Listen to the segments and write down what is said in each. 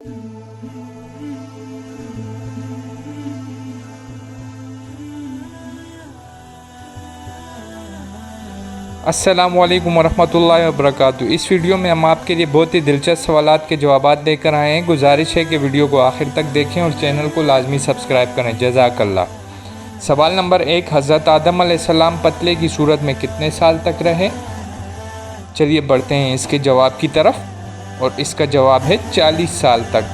अस्सलामुअलैकुम वरहमतुल्लाहि वबरकातुहू। इस वीडियो में हम आपके लिए बहुत ही दिलचस्प सवालात के जवाब लेकर आए हैं। गुजारिश है कि वीडियो को आखिर तक देखें और चैनल को लाजमी सब्सक्राइब करें। जज़ाकल्लाह। सवाल नंबर 1, हज़रत आदम अलैहिस्सलाम पतले की सूरत में कितने साल तक रहे? चलिए बढ़ते हैं इसके जवाब की तरफ और इसका जवाब है 40 साल तक।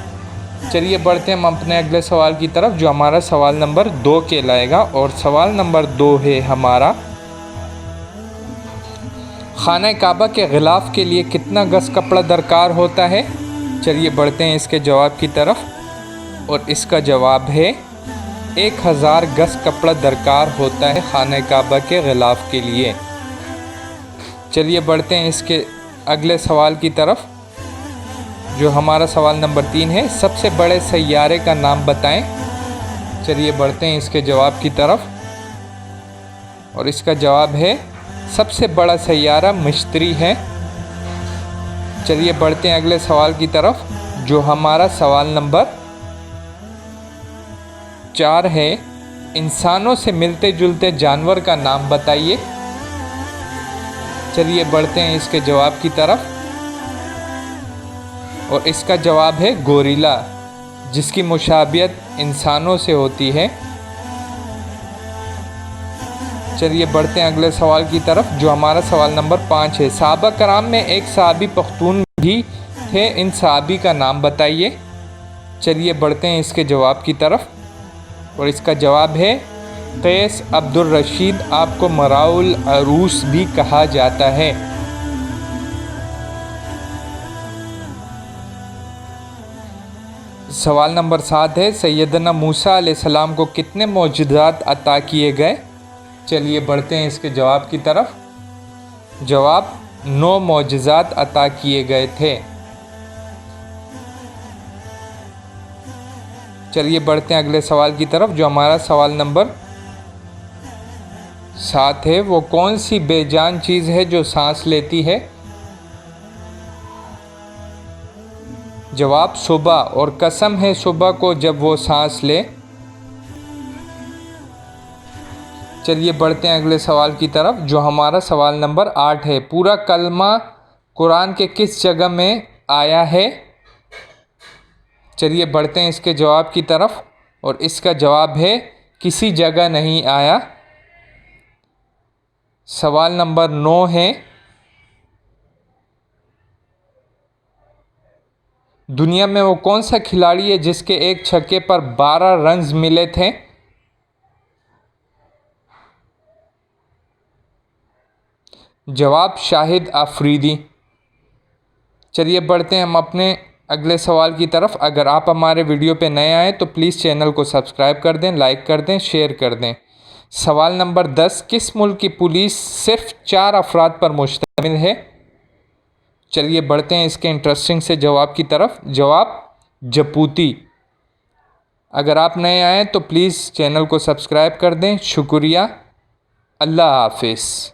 चलिए बढ़ते हैं हम अपने अगले सवाल की तरफ जो हमारा सवाल नंबर 2 कहलाएगा। और सवाल नंबर 2 है हमारा, खाना काबा के गिलाफ के लिए कितना गज कपड़ा दरकार होता है? चलिए बढ़ते हैं इसके जवाब की तरफ और इसका जवाब है 1000 गज कपड़ा दरकार होता है खाना काबा के गिलाफ के लिए। चलिए बढ़ते हैं इसके अगले सवाल की तरफ जो हमारा सवाल नंबर 3 है, सबसे बड़े सैयारे का नाम बताएं। चलिए बढ़ते हैं इसके जवाब की तरफ और इसका जवाब है सबसे बड़ा सैयारा मिश्तरी है। चलिए बढ़ते हैं अगले सवाल की तरफ जो हमारा सवाल नंबर 4 है, इंसानों से मिलते जुलते जानवर का नाम बताइए। चलिए बढ़ते हैं इसके जवाब की तरफ और इसका जवाब है गोरिल्ला, जिसकी मुशाबियत इंसानों से होती है। चलिए बढ़ते हैं अगले सवाल की तरफ जो हमारा सवाल नंबर 5 है, सहाबा कराम में एक सहाबी पख्तून भी थे, इन सहाबी का नाम बताइए। चलिए बढ़ते हैं इसके जवाब की तरफ और इसका जवाब है कैस अब्दुल रशीद, आपको मराउल अरूस भी कहा जाता है। सवाल नंबर 7 है, सैयदना मूसा अलैहिस्सलाम को कितने मौजूदात अता किए गए? चलिए बढ़ते हैं इसके जवाब की तरफ। जवाब 9 मौजज़ात अता किए गए थे। चलिए बढ़ते हैं अगले सवाल की तरफ जो हमारा सवाल नंबर 7 है, वो कौन सी बेजान चीज़ है जो सांस लेती है? जवाब सुबह, और कसम है सुबह को जब वो सांस ले। चलिए बढ़ते हैं अगले सवाल की तरफ जो हमारा सवाल नंबर 8 है, पूरा कलमा कुरान के किस जगह में आया है? चलिए बढ़ते हैं इसके जवाब की तरफ और इसका जवाब है किसी जगह नहीं आया। सवाल नंबर 9 है, दुनिया में वो कौन सा खिलाड़ी है जिसके एक छक्के पर 12 रन्स मिले थे? जवाब शाहिद अफरीदी। चलिए बढ़ते हैं हम अपने अगले सवाल की तरफ। अगर आप हमारे वीडियो पे नए आए तो प्लीज़ चैनल को सब्सक्राइब कर दें, लाइक कर दें, शेयर कर दें। सवाल नंबर 10, किस मुल्क की पुलिस सिर्फ 4 अफराद पर मुश्तमिल है? चलिए बढ़ते हैं इसके इंटरेस्टिंग से जवाब की तरफ। जवाब जबूती। अगर आप नए आए तो प्लीज़ चैनल को सब्सक्राइब कर दें। शुक्रिया। अल्लाह हाफिज़।